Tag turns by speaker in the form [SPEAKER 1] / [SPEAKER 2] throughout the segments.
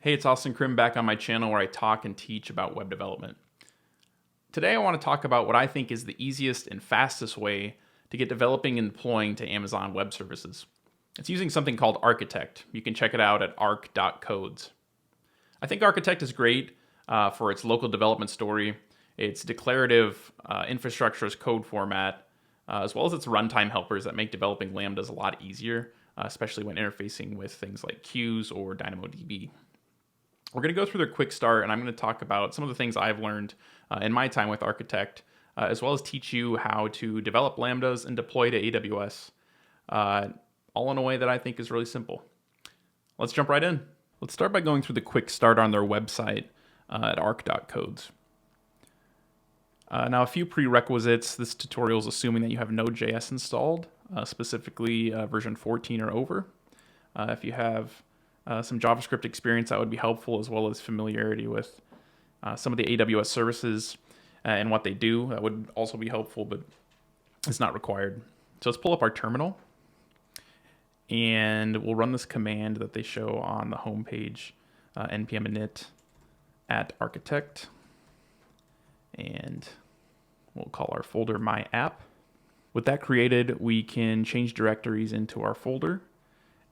[SPEAKER 1] Hey, it's Austin Krim back on my channel where I talk and teach about web development. Today I want to talk about what I think is the easiest and fastest way to get developing and deploying to Amazon Web Services. It's using something called Architect. You can check it out at arc.codes. I think Architect is great for its local development story, its declarative infrastructure as code format, as well as its runtime helpers that make developing Lambdas a lot easier, especially when interfacing with things like queues or DynamoDB. We're going to go through their quick start, and I'm going to talk about some of the things I've learned in my time with Architect, as well as teach you how to develop Lambdas and deploy to AWS, all in a way that I think is really simple. Let's jump right in. Let's start by going through the quick start on their website at arc.codes. Now, a few prerequisites. This tutorial is assuming that you have Node.js installed, specifically version 14 or over. If you have some JavaScript experience, that would be helpful, as well as familiarity with some of the AWS services and what they do. That would also be helpful, but it's not required. So let's pull up our terminal, and we'll run this command that they show on the home page, npm init at architect, and we'll call our folder my app. With that created, we can change directories into our folder,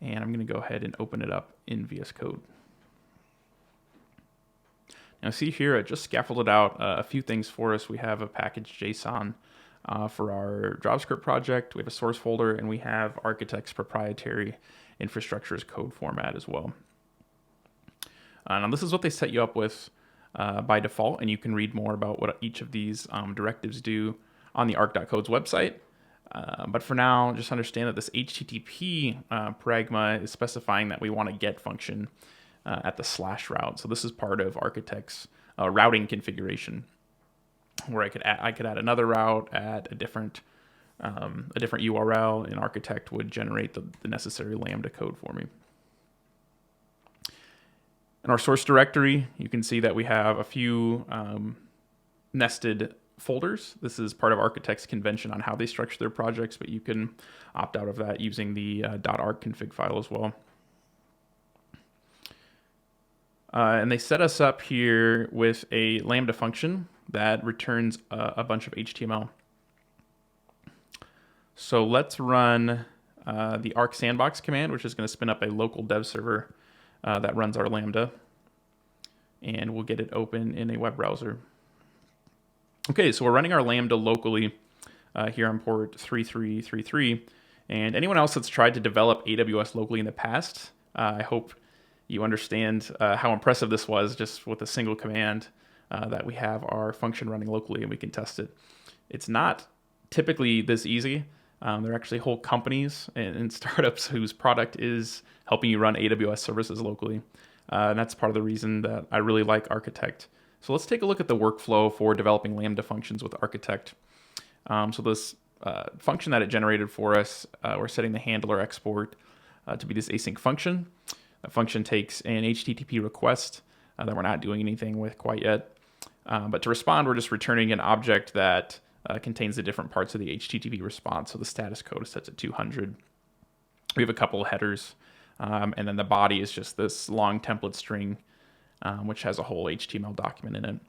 [SPEAKER 1] and I'm going to go ahead and open it up in VS Code. Now see here, I just scaffolded out a few things for us. We have a package JSON for our JavaScript project. We have a source folder, and we have Architect's proprietary infrastructure as code format as well. Now this is what they set you up with by default, and you can read more about what each of these directives do on the arc.codes website. But for now, just understand that this HTTP pragma is specifying that we want a get function at the /route. So this is part of Architect's routing configuration, where I could add another route at a different URL, and Architect would generate the necessary Lambda code for me. In our source directory, you can see that we have a few nested folders. This is part of Architect's convention on how they structure their projects, but you can opt out of that using the .arc config file as well. And they set us up here with a Lambda function that returns a bunch of HTML. So let's run the arc sandbox command, which is going to spin up a local dev server that runs our Lambda, and we'll get it open in a web browser. Okay, so we're running our Lambda locally here on port 3333, and anyone else that's tried to develop AWS locally in the past, I hope you understand how impressive this was just with a single command that we have our function running locally and we can test it. It's not typically this easy. There are actually whole companies and startups whose product is helping you run AWS services locally. And that's part of the reason that I really like Architect. So let's take a look at the workflow for developing Lambda functions with Architect. So this function that it generated for us, we're setting the handler export to be this async function. That function takes an HTTP request that we're not doing anything with quite yet. But to respond, we're just returning an object that contains the different parts of the HTTP response. So the status code is set to 200. We have a couple of headers, and then the body is just this long template string, which has a whole HTML document in it.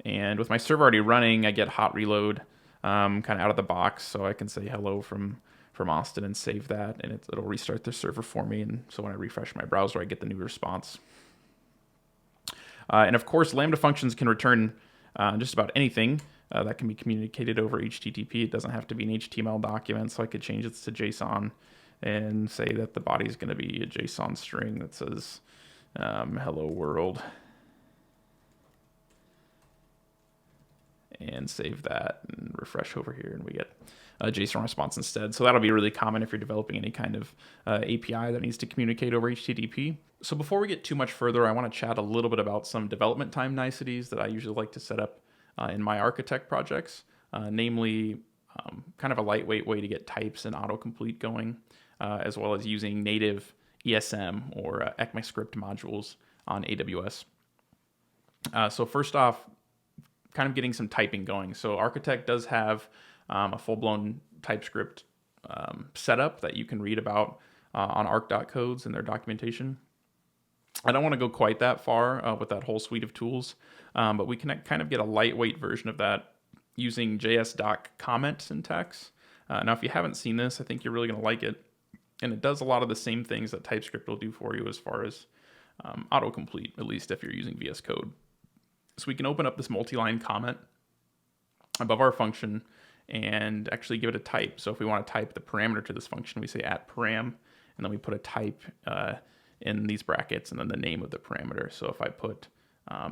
[SPEAKER 1] And with my server already running, I get hot reload kind of out of the box, so I can say hello from Austin and save that, and it'll restart the server for me. And so when I refresh my browser, I get the new response. And of course, Lambda functions can return just about anything that can be communicated over HTTP. It doesn't have to be an HTML document, so I could change it to JSON and say that the body is going to be a JSON string that says hello world, and save that and refresh over here, and we get a JSON response instead. So that'll be really common if you're developing any kind of API that needs to communicate over HTTP. So before we get too much further, I want to chat a little bit about some development time niceties that I usually like to set up in my Architect projects, namely kind of a lightweight way to get types and autocomplete going, as well as using native ESM or ECMAScript modules on AWS. So first off, kind of getting some typing going. So Architect does have a full-blown TypeScript setup that you can read about on arc.codes and their documentation. I don't want to go quite that far with that whole suite of tools, but we can kind of get a lightweight version of that using JSDoc comment syntax. Now, if you haven't seen this, I think you're really going to like it. And it does a lot of the same things that TypeScript will do for you as far as autocomplete, at least if you're using VS Code. So we can open up this multi-line comment above our function and actually give it a type. So if we want to type the parameter to this function, we say @param, and then we put a type in these brackets and then the name of the parameter. So if I put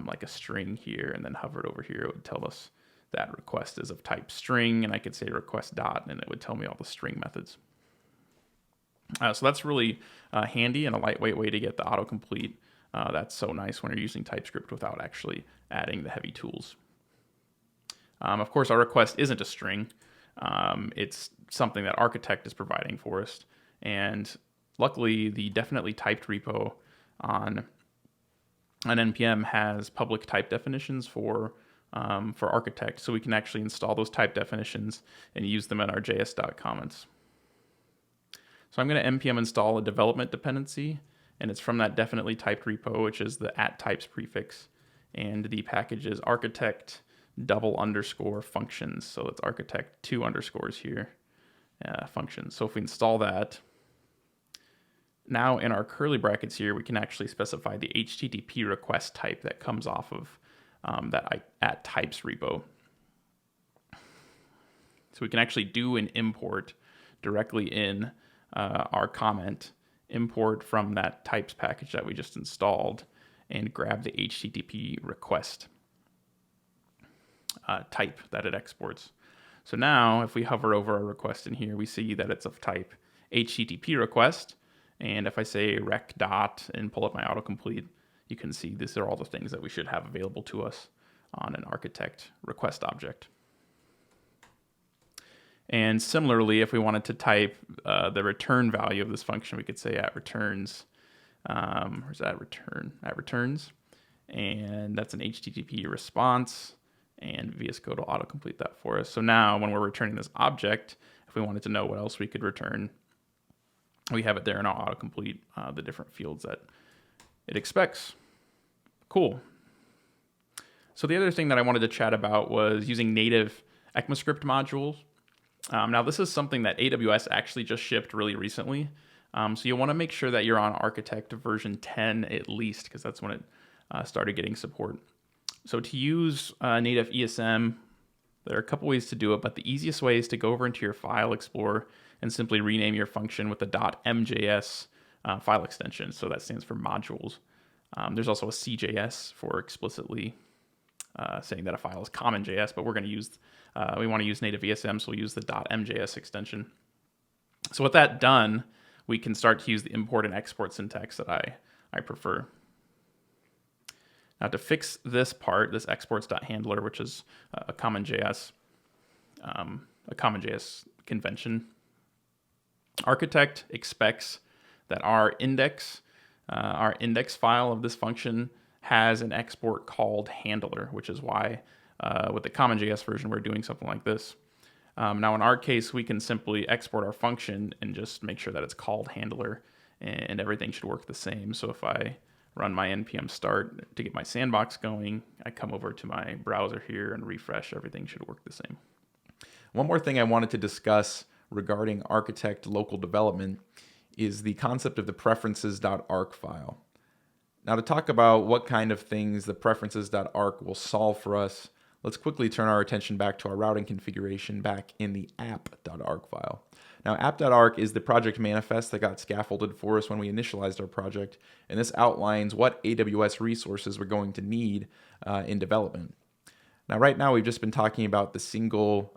[SPEAKER 1] like a string here and then hovered over here, it would tell us that request is of type string, and I could say request dot, and it would tell me all the string methods. So that's really handy and a lightweight way to get the autocomplete. That's so nice when you're using TypeScript without actually adding the heavy tools. Of course, our request isn't a string. It's something that Architect is providing for us. And luckily, the definitely typed repo on NPM has public type definitions for Architect. So we can actually install those type definitions and use them in our JSDoc comments. So I'm going to npm install a development dependency, and it's from that definitely typed repo, which is the @types prefix, and the package is architect _functions. So it's architect 2 underscores here, functions. So if we install that, now in our curly brackets here, we can actually specify the HTTP request type that comes off of that @types repo. So we can actually do an import directly in our comment, import from that types package that we just installed, and grab the HTTP request type that it exports. So now if we hover over our request in here, we see that it's of type HTTP request. And if I say rec dot and pull up my autocomplete, you can see these are all the things that we should have available to us on an Architect request object. And similarly, if we wanted to type the return value of this function, we could say @returns. Where's that return? @returns. And that's an HTTP response. And VS Code will autocomplete that for us. So now when we're returning this object, if we wanted to know what else we could return, we have it there in our autocomplete, the different fields that it expects. Cool. So the other thing that I wanted to chat about was using native ECMAScript modules. Now this is something that AWS actually just shipped really recently. So you want to make sure that you're on Architect version 10 at least, because that's when it started getting support. So to use native ESM, there are a couple ways to do it, but the easiest way is to go over into your file explorer and simply rename your function with the .mjs file extension. So that stands for modules. There's also a CJS for explicitly saying that a file is common.js, but we're going to use, we want to use native ESM, so we'll use the .mjs extension. So with that done, we can start to use the import and export syntax that I prefer. Now to fix this part, this exports.handler, which is a common.js convention, Architect expects that our index file of this function has an export called handler, which is why with the common.js version, we're doing something like this. Now in our case, we can simply export our function and just make sure that it's called handler, and everything should work the same. So if I run my npm start to get my sandbox going, I come over to my browser here and refresh, everything should work the same.
[SPEAKER 2] One more thing I wanted to discuss regarding Architect local development is the concept of the preferences.arc file. Now to talk about what kind of things the preferences.arc will solve for us, let's quickly turn our attention back to our routing configuration back in the app.arc file. Now app.arc is the project manifest that got scaffolded for us when we initialized our project, and this outlines what AWS resources we're going to need in development. Now right now we've just been talking about the single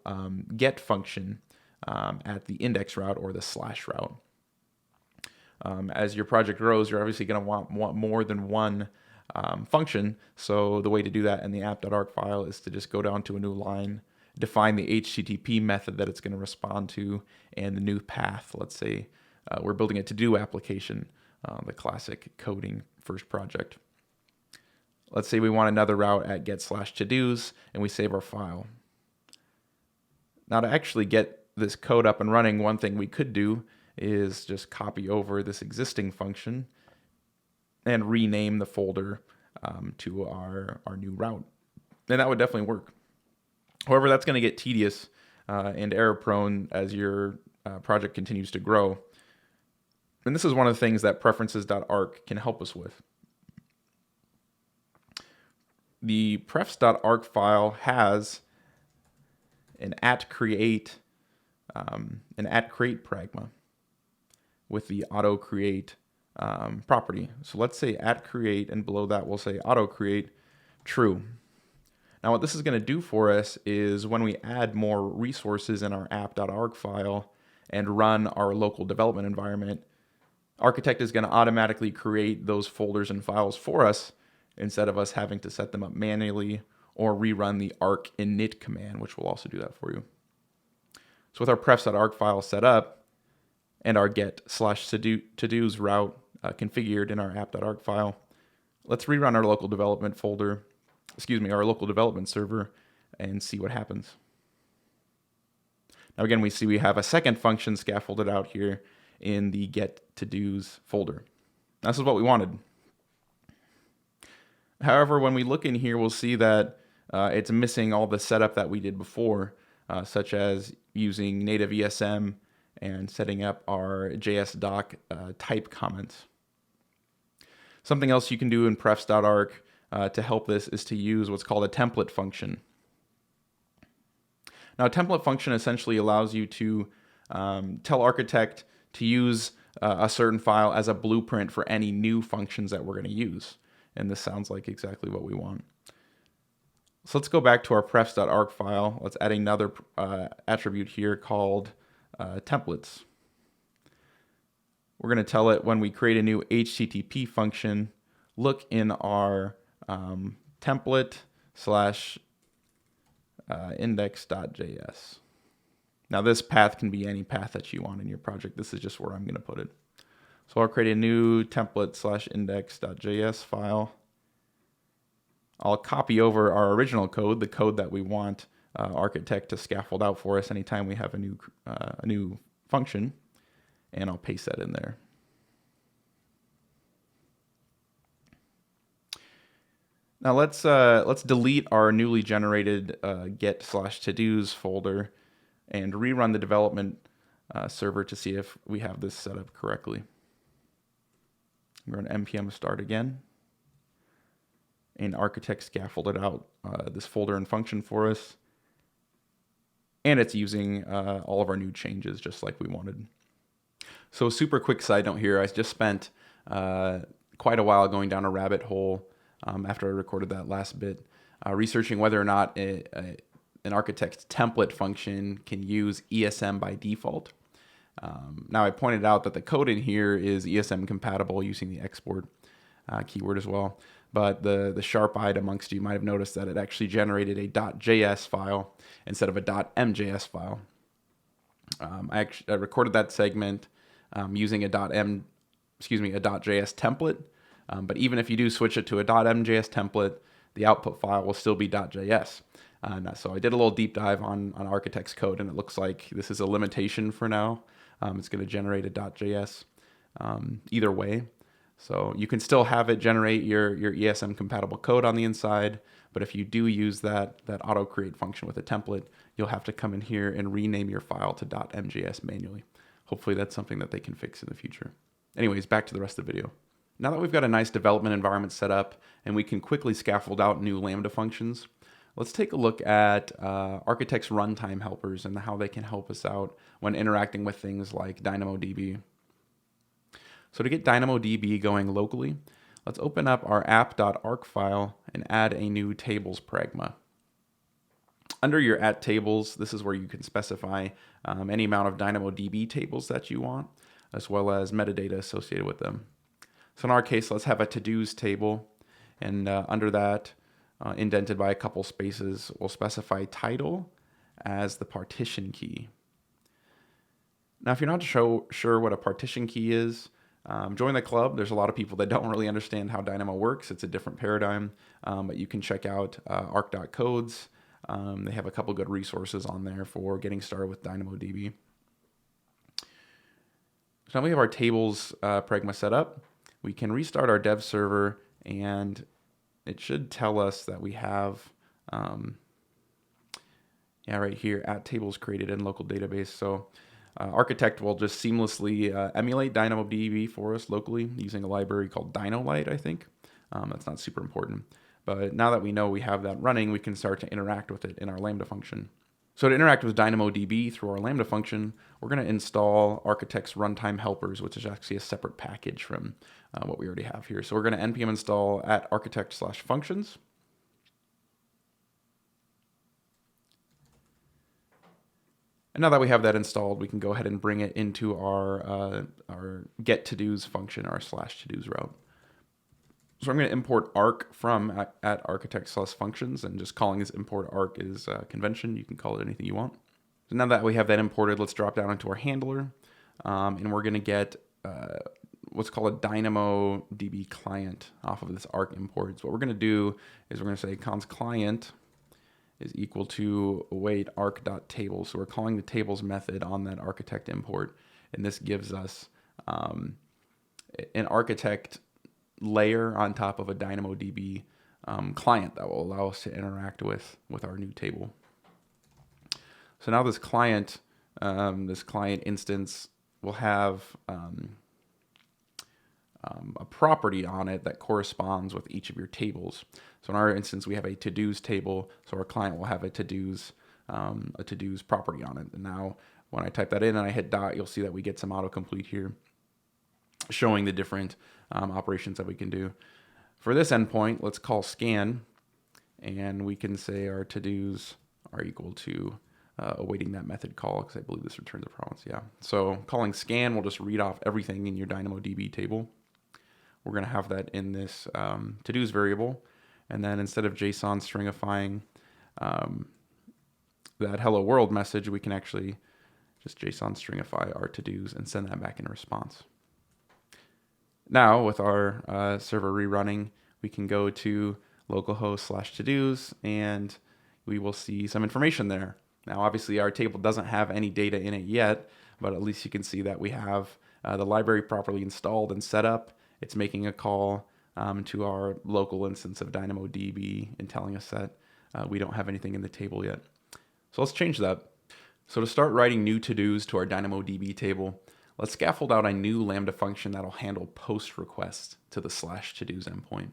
[SPEAKER 2] get function at the index route or the slash route. As your project grows, you're obviously going to want more than one function. So the way to do that in the app.arc file is to just go down to a new line, define the HTTP method that it's going to respond to, and the new path. Let's say we're building a to-do application, the classic coding first project. Let's say we want another route at get/todos, and we save our file. Now to actually get this code up and running, one thing we could do is just copy over this existing function, and rename the folder to our new route. And that would definitely work. However, that's going to get tedious and error prone as your project continues to grow. And this is one of the things that preferences.arc can help us with. The prefs.arc file has an @create pragma with the auto create property. So let's say @create, and below that we'll say auto create true. Now what this is going to do for us is when we add more resources in our app.arc file and run our local development environment, Architect is going to automatically create those folders and files for us instead of us having to set them up manually or rerun the arc init command, which will also do that for you. So with our prefs.arc file set up and our get/todos route configured in our app.arc file, let's rerun our local development our local development server, and see what happens. Now again, we see we have a second function scaffolded out here in the get/todos folder. This is what we wanted. However, when we look in here, we'll see that it's missing all the setup that we did before, such as using native ESM and setting up our JSDoc type comments. Something else you can do in prefs.arc to help this is to use what's called a template function. Now, a template function essentially allows you to tell Architect to use a certain file as a blueprint for any new functions that we're going to use. And this sounds like exactly what we want. So let's go back to our prefs.arc file. Let's add another attribute here called templates. We're going to tell it when we create a new HTTP function, look in our template/index.js. Now this path can be any path that you want in your project. This is just where I'm going to put it. So I'll create a new template/index.js file. I'll copy over our original code, the code that we want Architect to scaffold out for us anytime we have a new function, and I'll paste that in there. Now let's delete our newly generated get/todos folder and rerun the development server to see if we have this set up correctly. We're going to npm start again, and Architect scaffolded out this folder and function for us, and it's using all of our new changes just like we wanted. So super quick side note here, I just spent quite a while going down a rabbit hole after I recorded that last bit, researching whether or not an Architect template function can use ESM by default. Now I pointed out that the code in here is ESM compatible using the export keyword as well, but the sharp-eyed amongst you might have noticed that it actually generated a .js file instead of a .mjs file. I recorded that segment using a .js template, but even if you do switch it to a .mjs template, the output file will still be .js. So I did a little deep dive on Architect's code, and it looks like this is a limitation for now. It's going to generate a .js either way. So you can still have it generate your ESM compatible code on the inside, but if you do use that auto create function with a template, you'll have to come in here and rename your file to .mjs manually. Hopefully that's something that they can fix in the future. Anyways, back to the rest of the video. Now that we've got a nice development environment set up and we can quickly scaffold out new Lambda functions, let's take a look at Architect's runtime helpers and how they can help us out when interacting with things like DynamoDB. So to get DynamoDB going locally, let's open up our app.arc file and add a new tables pragma. Under your @tables, this is where you can specify any amount of DynamoDB tables that you want, as well as metadata associated with them. So in our case, let's have a to-dos table, and under that, indented by a couple spaces, we'll specify title as the partition key. Now, if you're not sure what a partition key is, join the club. There's a lot of people that don't really understand how Dynamo works. It's a different paradigm, but you can check out arc.codes. They have a couple good resources on there for getting started with DynamoDB. So now we have our tables pragma set up. we can restart our dev server, and it should tell us that we have, right here, at tables created in local database. So Architect will just seamlessly emulate DynamoDB for us locally using a library called DynoLite, I think. That's not super important. But now that we know we have that running, we can start to interact with it in our Lambda function. So to interact with DynamoDB through our Lambda function, we're going to install Architect's runtime helpers, which is actually a separate package from what we already have here. So we're going to npm install at architect/functions. And now that we have that installed, we can go ahead and bring it into our get to-dos function, our /to-dos route. So I'm going to import arc from at architect/functions, and just calling this import arc is convention. You can call it anything you want. So now that we have that imported, let's drop down into our handler, and we're going to get what's called a DynamoDB client off of this arc import. So what we're going to do is we're going to say const client is equal to await arc.table. So we're calling the tables method on that architect import, and this gives us an architect layer on top of a DynamoDB client that will allow us to interact with our new table. So now this client instance will have a property on it that corresponds with each of your tables. So in our instance, we have a to-dos table, so our client will have a to-dos property on it. And now when I type that in and I hit dot, you'll see that we get some autocomplete here showing the different operations that we can do. For this endpoint, let's call scan, and we can say our to-dos are equal to awaiting that method call, because I believe this returns a promise. Yeah. So calling scan will just read off everything in your DynamoDB table. We're going to have that in this to-dos variable, and then instead of JSON stringifying that hello world message, we can actually just JSON stringify our to-dos and send that back in response. Now, with our server rerunning, we can go to localhost/to-dos, and we will see some information there. Now, obviously, our table doesn't have any data in it yet, but at least you can see that we have the library properly installed and set up. It's making a call to our local instance of DynamoDB and telling us that we don't have anything in the table yet. So let's change that. So to start writing new to-dos to our DynamoDB table, let's scaffold out a new Lambda function that'll handle post requests to the /to-dos endpoint.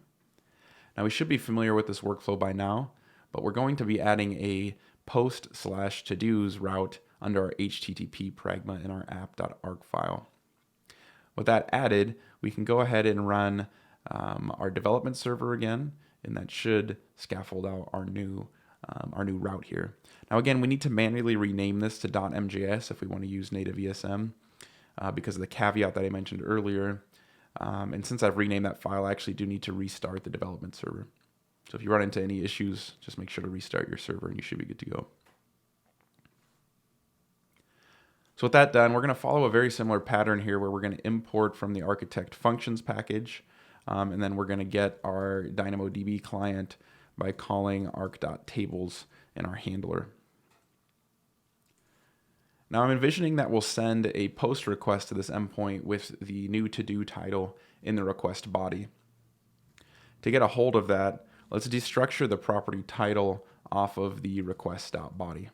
[SPEAKER 2] Now we should be familiar with this workflow by now, but we're going to be adding a post/to-dos route under our HTTP pragma in our app.arc file. With that added, we can go ahead and run our development server again, and that should scaffold out our new route here. Now again, we need to manually rename this to .mjs if we want to use native ESM. Because of the caveat that I mentioned earlier. And since I've renamed that file, I actually do need to restart the development server. So if you run into any issues, just make sure to restart your server and you should be good to go. So with that done, we're going to follow a very similar pattern here where we're going to import from the architect functions package, and then we're going to get our DynamoDB client by calling arc.tables in our handler. Now I'm envisioning that we'll send a post request to this endpoint with the new to-do title in the request body. To get a hold of that, let's destructure the property title off of the request.body.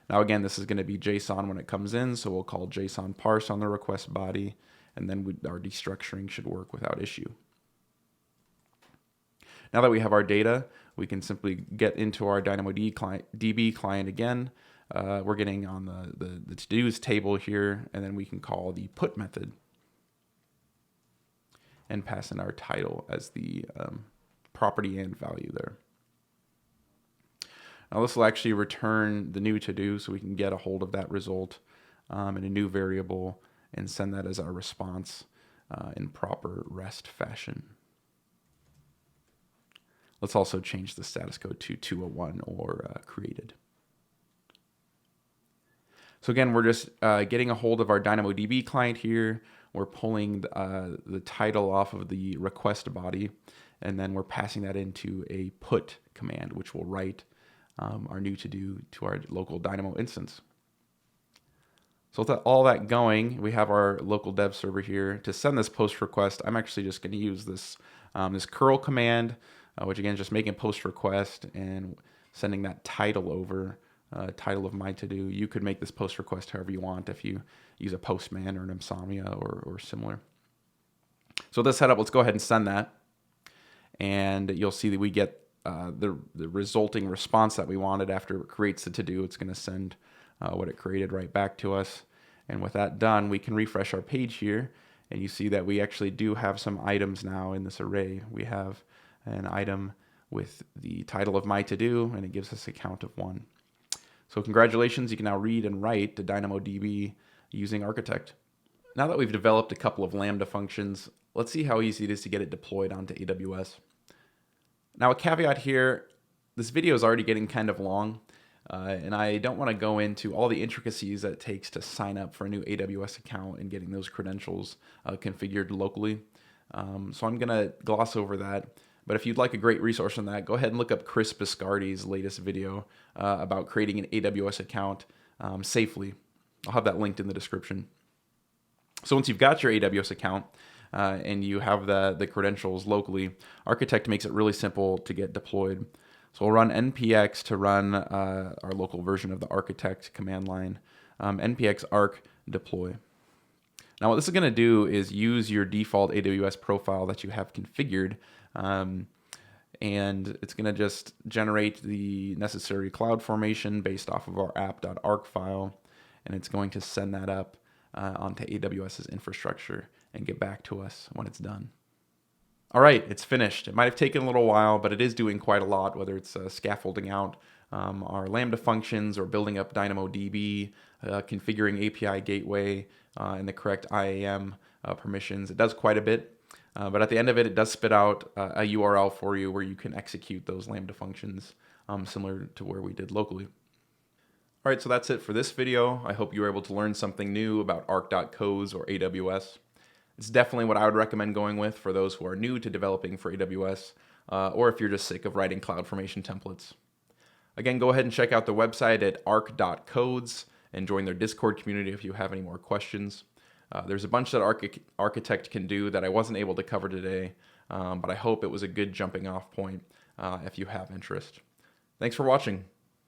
[SPEAKER 2] Now again, this is going to be JSON when it comes in, so we'll call JSON parse on the request body, and then our destructuring should work without issue. Now that we have our data, we can simply get into our DynamoDB client again. We're getting on the to-dos table here, and then we can call the put method and pass in our title as the property and value there. Now this will actually return the new to-do, so we can get a hold of that result in a new variable and send that as our response in proper REST fashion. Let's also change the status code to 201 or created. So again, we're just getting a hold of our DynamoDB client here. We're pulling the title off of the request body, and then we're passing that into a put command, which will write our new to-do to our local Dynamo instance. So with all that going, we have our local dev server here. To send this post request, I'm actually just going to use this curl command, which again is just making a post request and sending that title over, title of my to-do. You could make this post request however you want if you use a Postman or an Insomnia or similar. So this setup, let's go ahead and send that. And you'll see that we get the resulting response that we wanted after it creates the to-do. It's going to send what it created right back to us. And with that done, we can refresh our page here, and you see that we actually do have some items now in this array. We have an item with the title of my to-do, and it gives us a count of 1. So congratulations, you can now read and write to DynamoDB using Architect. Now that we've developed a couple of Lambda functions, let's see how easy it is to get it deployed onto AWS. Now a caveat here, this video is already getting kind of long, and I don't want to go into all the intricacies that it takes to sign up for a new AWS account and getting those credentials configured locally. So I'm going to gloss over that. But if you'd like a great resource on that, go ahead and look up Chris Biscardi's latest video about creating an AWS account safely. I'll have that linked in the description. So once you've got your AWS account and you have the credentials locally, Architect makes it really simple to get deployed. So we'll run npx to run our local version of the Architect command line, npx arch deploy. Now what this is going to do is use your default AWS profile that you have configured, and it's going to just generate the necessary cloud formation based off of our app.arch file, and it's going to send that up onto AWS's infrastructure and get back to us when it's done. All right, it's finished. It might have taken a little while, but it is doing quite a lot, whether it's scaffolding out our Lambda functions or building up DynamoDB, configuring API gateway and the correct IAM permissions. It does quite a bit, but at the end of it, it does spit out a URL for you where you can execute those Lambda functions similar to where we did locally. All right, so that's it for this video. I hope you were able to learn something new about arch.codes or AWS. It's definitely what I would recommend going with for those who are new to developing for AWS, or if you're just sick of writing CloudFormation templates. Again, go ahead and check out the website at arch.codes and join their Discord community if you have any more questions. There's a bunch that Architect can do that I wasn't able to cover today, but I hope it was a good jumping off point if you have interest. Thanks for watching.